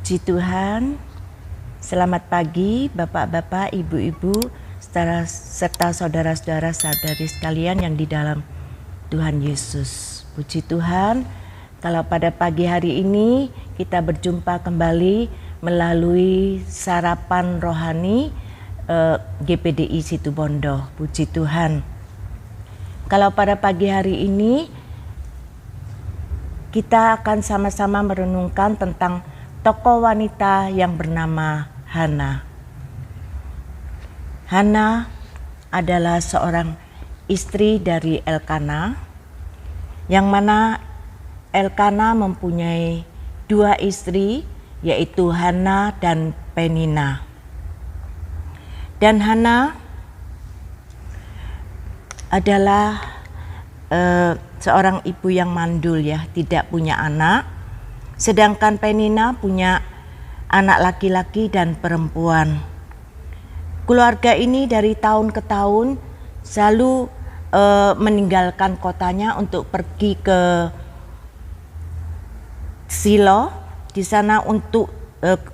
Puji Tuhan, selamat pagi Bapak-bapak, Ibu-ibu, serta saudara-saudara sadari sekalian yang di dalam Tuhan Yesus. Puji Tuhan, kalau pada pagi hari ini kita berjumpa kembali melalui sarapan rohani GPDI Situbondo. Puji Tuhan. Kalau pada pagi hari ini kita akan sama-sama merenungkan tentang tokoh wanita yang bernama Hana. Hana adalah seorang istri dari Elkana, yang mana Elkana mempunyai dua istri, yaitu Hana dan Penina. Dan Hana adalah seorang ibu yang mandul, ya, tidak punya anak. Sedangkan Penina punya anak laki-laki dan perempuan. Keluarga ini dari tahun ke tahun selalu meninggalkan kotanya untuk pergi ke Silo. Di sana untuk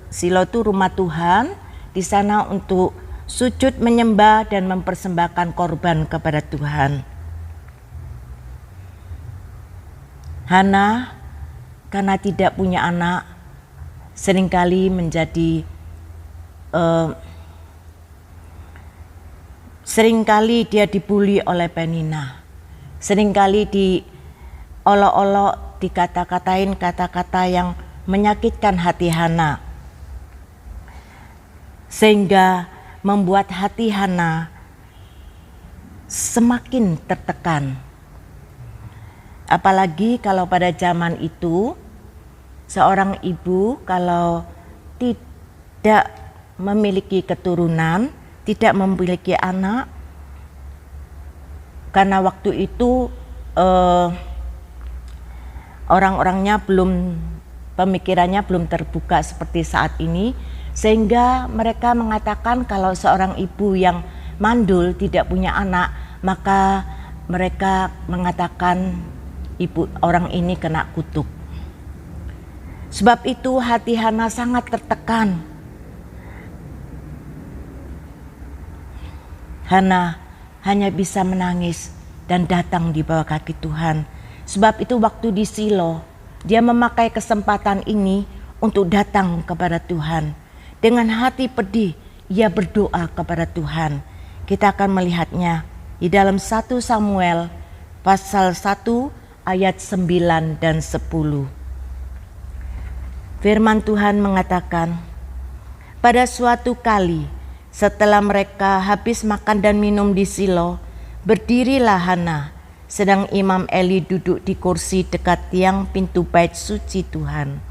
Silo itu rumah Tuhan. Di sana untuk sujud menyembah dan mempersembahkan korban kepada Tuhan. Hana karena tidak punya anak, seringkali seringkali dia dibully oleh Penina. Seringkali diolok-olok, dikata-katain kata-kata yang menyakitkan hati Hana. Sehingga membuat hati Hana semakin tertekan. Apalagi kalau pada zaman itu seorang ibu kalau tidak memiliki keturunan, tidak memiliki anak, karena waktu itu orang-orangnya pemikirannya belum terbuka seperti saat ini, sehingga mereka mengatakan kalau seorang ibu yang mandul tidak punya anak, maka mereka mengatakan ibu orang ini kena kutuk. Sebab itu hati Hana sangat tertekan. Hana hanya bisa menangis dan datang di bawah kaki Tuhan. Sebab itu waktu di Silo, dia memakai kesempatan ini untuk datang kepada Tuhan. Dengan hati pedih, ia berdoa kepada Tuhan. Kita akan melihatnya di dalam 1 Samuel pasal 1 ayat 9 dan 10. Firman Tuhan mengatakan, pada suatu kali setelah mereka habis makan dan minum di Silo, berdirilah Hana, sedang Imam Eli duduk di kursi dekat tiang pintu bait suci Tuhan.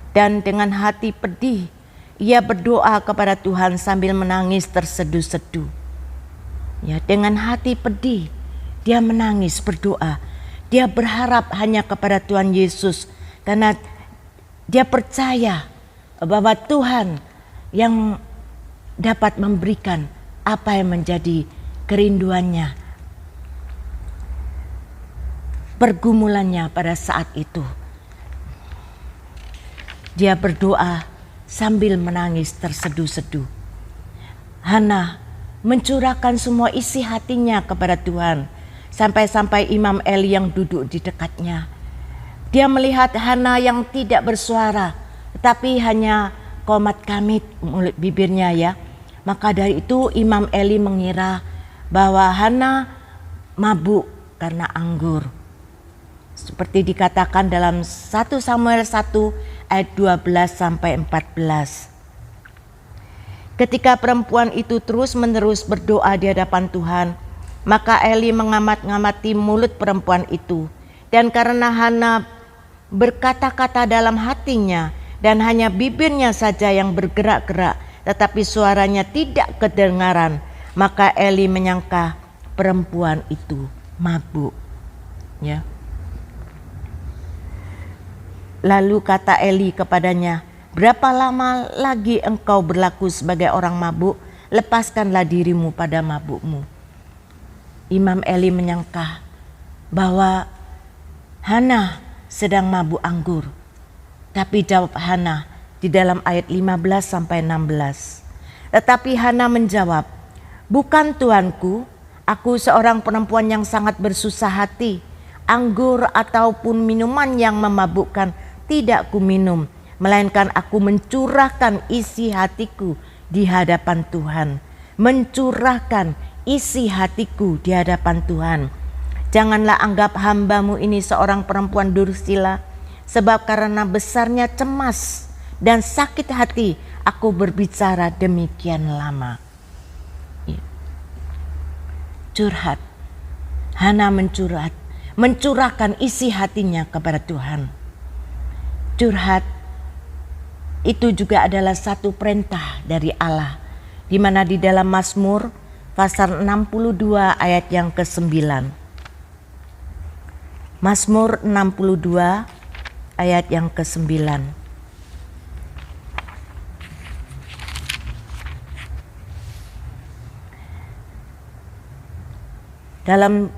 Dan dengan hati pedih, ia berdoa kepada Tuhan sambil menangis terseduh-seduh. Ya, dengan hati pedih, dia menangis berdoa. Dia berharap hanya kepada Tuhan Yesus karena dia percaya bahwa Tuhan yang dapat memberikan apa yang menjadi kerinduannya, pergumulannya pada saat itu. Dia berdoa sambil menangis terseduh-seduh. Hana mencurahkan semua isi hatinya kepada Tuhan. Sampai-sampai Imam Eli yang duduk di dekatnya, dia melihat Hana yang tidak bersuara, tetapi hanya komat kamit mulut bibirnya, ya. Maka dari itu Imam Eli mengira bahwa Hana mabuk karena anggur. Seperti dikatakan dalam 1 Samuel 1 ayat 12 sampai 14. Ketika perempuan itu terus-menerus berdoa di hadapan Tuhan, maka Eli mengamat-ngamati mulut perempuan itu. Dan karena Hana berkata-kata dalam hatinya dan hanya bibirnya saja yang bergerak-gerak, tetapi suaranya tidak kedengaran, maka Eli menyangka perempuan itu mabuk. Ya. Lalu kata Eli kepadanya, berapa lama lagi engkau berlaku sebagai orang mabuk? Lepaskanlah dirimu pada mabukmu. Imam Eli menyangka bahwa Hana sedang mabuk anggur. Tapi jawab Hana, di dalam ayat 15 sampai 16. Tetapi Hana menjawab, "Bukan tuanku, aku seorang perempuan yang sangat bersusah hati. Anggur ataupun minuman yang memabukkan tidak kuminum, melainkan aku mencurahkan isi hatiku di hadapan Tuhan." Mencurahkan isi hatiku di hadapan Tuhan. Janganlah anggap hambamu ini seorang perempuan dursila, sebab karena besarnya cemas dan sakit hati aku berbicara demikian lama. Curhat. Hana mencurahkan isi hatinya kepada Tuhan. Curhat itu juga adalah satu perintah dari Allah, di mana di dalam Mazmur pasal 62 ayat yang ke-9. Mazmur 62 ayat yang ke-9. Dalam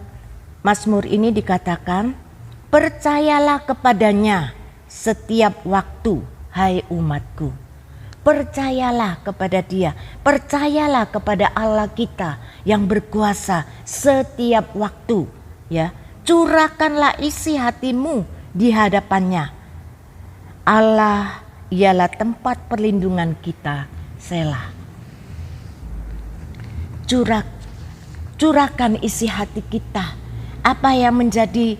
Mazmur ini dikatakan, "Percayalah kepadanya setiap waktu, hai umatku." Percayalah kepada Dia, percayalah kepada Allah kita yang berkuasa setiap waktu, ya. Curahkanlah isi hatimu di hadapannya. Allah ialah tempat perlindungan kita. Selah. Curahkan isi hati kita. Apa yang menjadi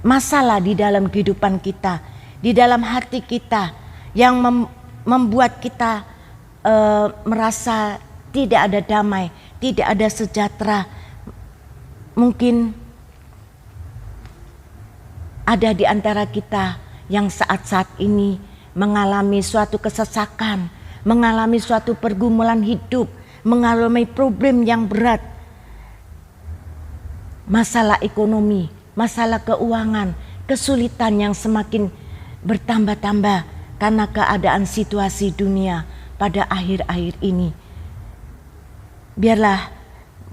masalah di dalam kehidupan kita, di dalam hati kita, yang membuat kita merasa tidak ada damai, tidak ada sejahtera. Mungkin ada di antara kita yang saat-saat ini mengalami suatu kesesakan, mengalami suatu pergumulan hidup, mengalami problem yang berat, masalah ekonomi, masalah keuangan, kesulitan yang semakin bertambah-tambah karena keadaan situasi dunia pada akhir-akhir ini. Biarlah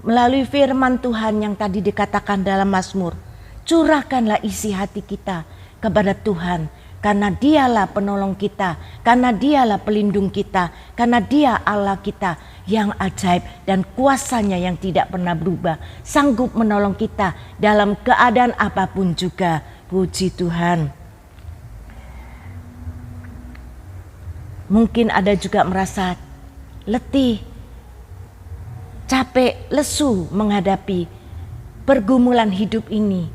melalui firman Tuhan yang tadi dikatakan dalam Mazmur, curahkanlah isi hati kita kepada Tuhan, karena Dialah penolong kita, karena Dialah pelindung kita, karena Dia Allah kita yang ajaib dan kuasanya yang tidak pernah berubah, sanggup menolong kita dalam keadaan apapun juga. Puji Tuhan. Mungkin ada juga merasa letih, capek, lesu menghadapi pergumulan hidup ini.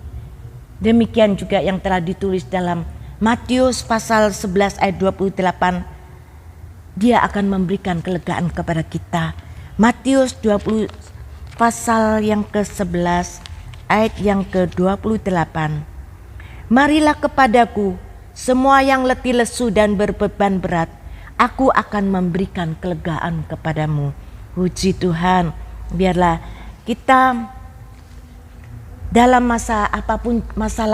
Demikian juga yang telah ditulis dalam Matius pasal 11 ayat 28. Dia akan memberikan kelegaan kepada kita. Matius 20 pasal yang ke-11 ayat yang ke-28. "Marilah kepadaku semua yang letih lesu dan berbeban berat, aku akan memberikan kelegaan kepadamu." Puji Tuhan. Biarlah kita dalam masalah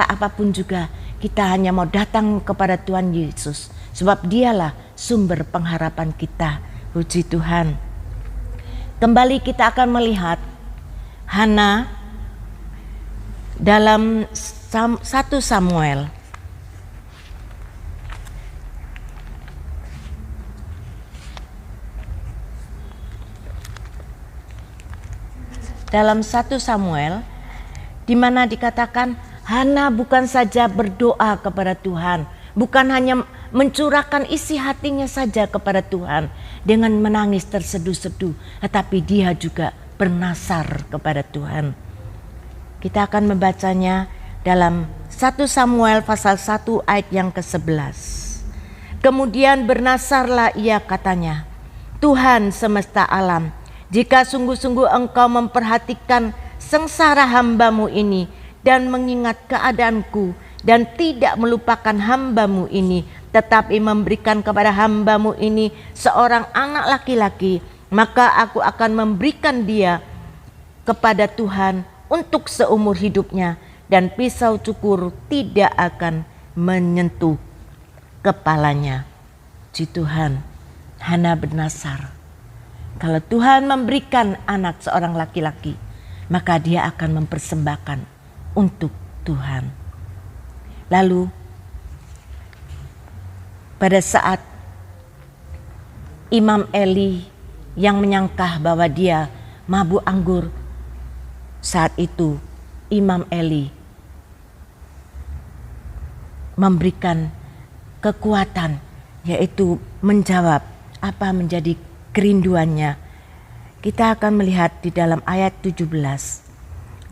apapun juga, kita hanya mau datang kepada Tuhan Yesus, sebab Dialah sumber pengharapan kita. Puji Tuhan. Kembali kita akan melihat Hana dalam 1 Samuel. Dalam 1 Samuel, di mana dikatakan Hana bukan saja berdoa kepada Tuhan, bukan hanya mencurahkan isi hatinya saja kepada Tuhan dengan menangis terseduh-seduh, tetapi dia juga bernasar kepada Tuhan. Kita akan membacanya dalam 1 Samuel pasal 1 ayat yang ke-11. "Kemudian bernasarlah ia, katanya, Tuhan semesta alam, jika sungguh-sungguh engkau memperhatikan sengsara hambamu ini dan mengingat keadaanku dan tidak melupakan hambamu ini, tetapi memberikan kepada hambamu ini seorang anak laki-laki, maka aku akan memberikan dia kepada Tuhan untuk seumur hidupnya, dan pisau cukur tidak akan menyentuh kepalanya." Puji Tuhan. Hana bernasar, kalau Tuhan memberikan anak seorang laki-laki, maka dia akan mempersembahkan untuk Tuhan. Lalu pada saat Imam Eli yang menyangka bahwa dia mabuk anggur, saat itu Imam Eli memberikan kekuatan, yaitu menjawab apa menjadi kerinduannya. Kita akan melihat di dalam ayat 17.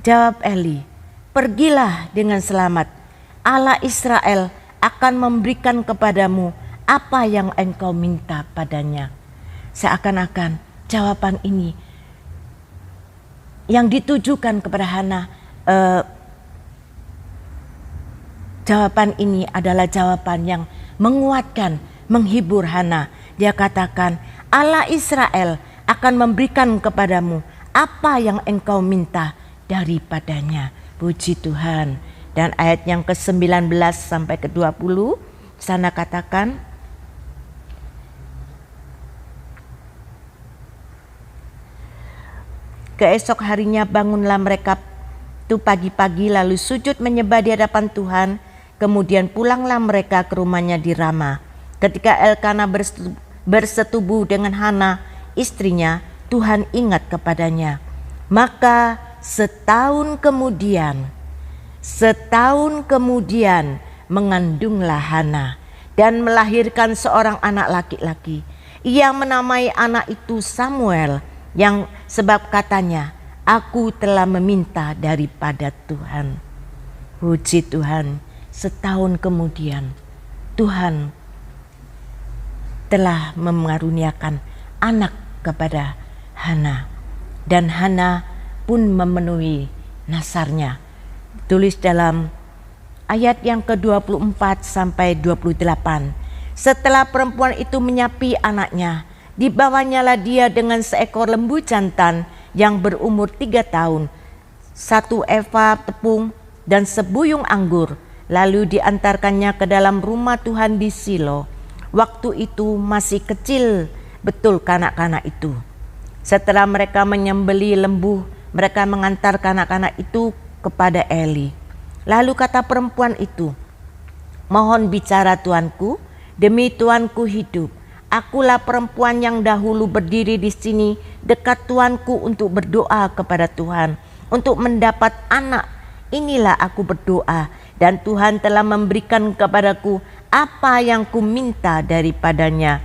Jawab Eli, "Pergilah dengan selamat. Allah Israel akan memberikan kepadamu apa yang engkau minta padanya." Seakan-akan jawaban ini yang ditujukan kepada Hana, jawaban ini adalah jawaban yang menguatkan, menghibur Hana. Dia katakan, Allah Israel akan memberikan kepadamu apa yang engkau minta daripadanya. Puji Tuhan. Dan ayat yang ke-19 sampai ke-20 sana katakan, keesok harinya bangunlah mereka itu pagi-pagi lalu sujud menyembah di hadapan Tuhan. Kemudian pulanglah mereka ke rumahnya di Rama. Ketika Elkana bersetubuh dengan Hana istrinya, Tuhan ingat kepadanya. Maka setahun kemudian mengandunglah Hana dan melahirkan seorang anak laki-laki. Ia menamai anak itu Samuel, yang sebab katanya, aku telah meminta daripada Tuhan. Puji Tuhan, setahun kemudian Tuhan telah mengaruniakan anak kepada Hana. Dan Hana pun memenuhi nasarnya. Tulis dalam ayat yang ke-24 sampai 28. Setelah perempuan itu menyapi anaknya, dibawanyalah dia dengan seekor lembu jantan yang berumur 3 tahun, 1 eva tepung dan sebuyung anggur, lalu diantarkannya ke dalam rumah Tuhan di Silo. Waktu itu masih kecil betul kanak-kanak itu. Setelah mereka menyembeli lembu, mereka mengantar kanak-kanak itu kepada Eli. Lalu kata perempuan itu, mohon bicara tuanku, demi tuanku hidup. Akulah perempuan yang dahulu berdiri di sini dekat tuanku untuk berdoa kepada Tuhan, untuk mendapat anak. Inilah aku berdoa dan Tuhan telah memberikan kepadaku apa yang ku minta daripadanya.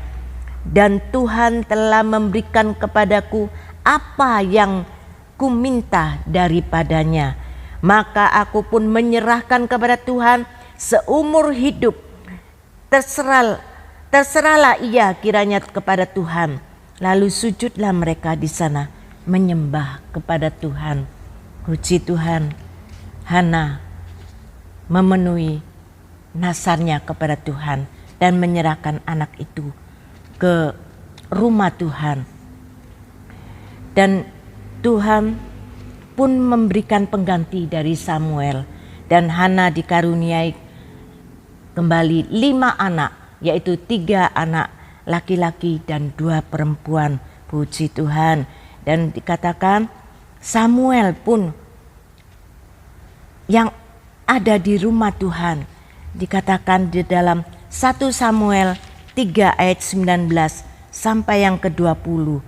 Dan Tuhan telah memberikan kepadaku apa yang ku minta daripadanya. Maka aku pun menyerahkan kepada Tuhan seumur hidup. Terserahlah ia kiranya kepada Tuhan. Lalu sujudlah mereka di sana menyembah kepada Tuhan. Puji Tuhan, Hana memenuhi nasarnya kepada Tuhan dan menyerahkan anak itu ke rumah Tuhan. Dan Tuhan pun memberikan pengganti dari Samuel. Dan Hana dikaruniai kembali 5 anak, yaitu 3 anak laki-laki dan 2 perempuan. Puji Tuhan. Dan dikatakan Samuel pun yang ada di rumah Tuhan. Dikatakan di dalam 1 Samuel 3 ayat 19 sampai yang ke-20.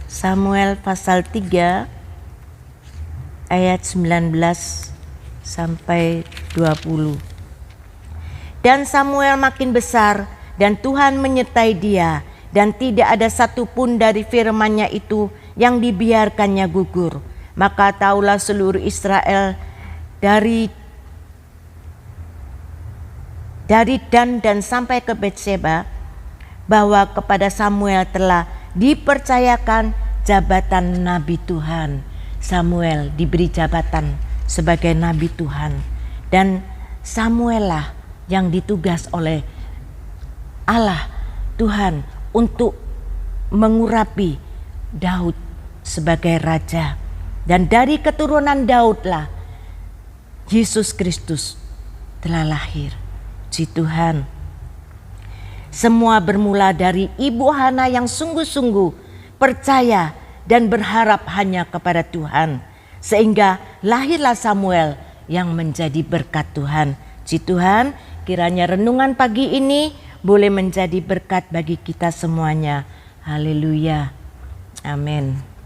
Samuel pasal 3 ayat 19 sampai 20. Dan Samuel makin besar dan Tuhan menyertai dia, dan tidak ada satupun dari firman-Nya itu yang dibiarkannya gugur. Maka taulah seluruh Israel dari Dan dan sampai ke Betseba bahwa kepada Samuel telah dipercayakan jabatan Nabi Tuhan. Samuel diberi jabatan sebagai Nabi Tuhan. Dan Samuel lah yang ditugas oleh Allah Tuhan untuk mengurapi Daud sebagai raja. Dan dari keturunan Daudlah Yesus Kristus telah lahir. Puji Tuhan. Semua bermula dari ibu Hana yang sungguh-sungguh percaya dan berharap hanya kepada Tuhan. Sehingga lahirlah Samuel yang menjadi berkat Tuhan. Puji Tuhan, kiranya renungan pagi ini boleh menjadi berkat bagi kita semuanya. Haleluya. Amin.